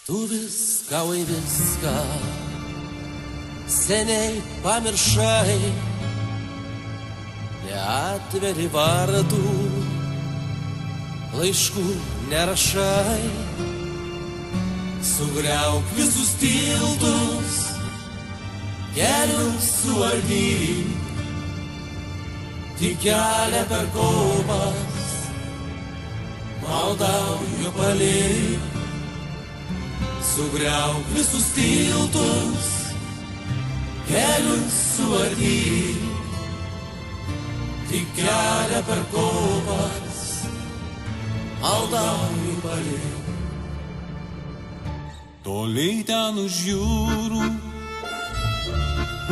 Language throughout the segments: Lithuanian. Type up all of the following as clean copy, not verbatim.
Tu viską, oi viską seniai pamiršai, neatveri vartų, laiškų nerašai, sugriauk visus tiltus, kelius suardyk, tik kelią per kopas, maldauju palik. Sugriauk visus tiltus, kelius suardyk, tik kelią per kopas, maldauju palik. Toliai ten už jūrų,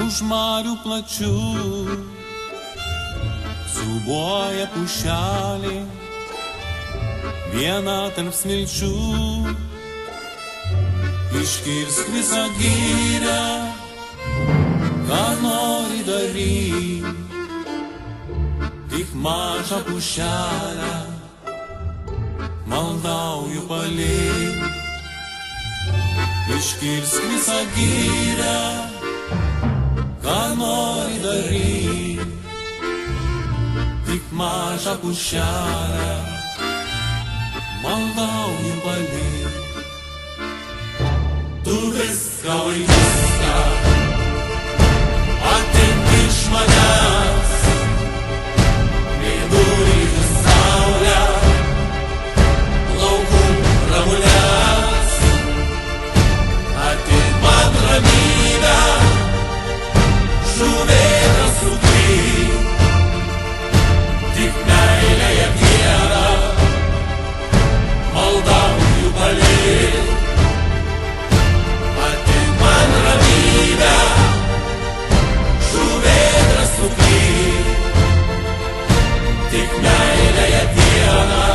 už marių plačių, siūbuoja pušelė, viena tarp smilčių. Iškirsk visą gyrę, ką nori daryk, tik mažą pušelę, maldauju palik. Iškirsk visą gyrę, ką nori daryk, tik mažą pušelę, maldauju palik. Tu viską, oi viską atimk iš manęs, vidurį saulę, laukų ramunes, atimk man ramybę, žuvėtą suklyk, tik meilėje vieną, maldauju palik. Tik meilėje dieną,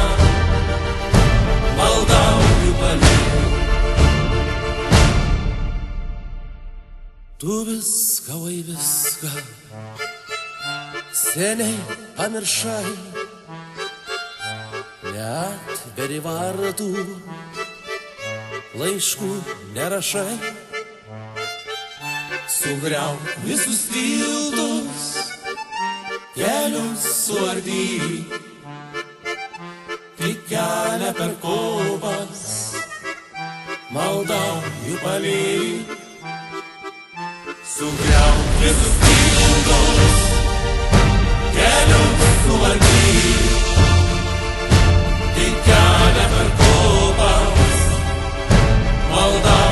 maldauju palik. Tu viską, oi viską seniai pamiršai, neatveri vartų, laiškų nerašai, sugriauk visus tiltus, kelius suardyk, tik kelią per kopas, maldauju palik. Sugriauk visus tiltus, kelius suardyk, tik kelią per kopas, maldauju.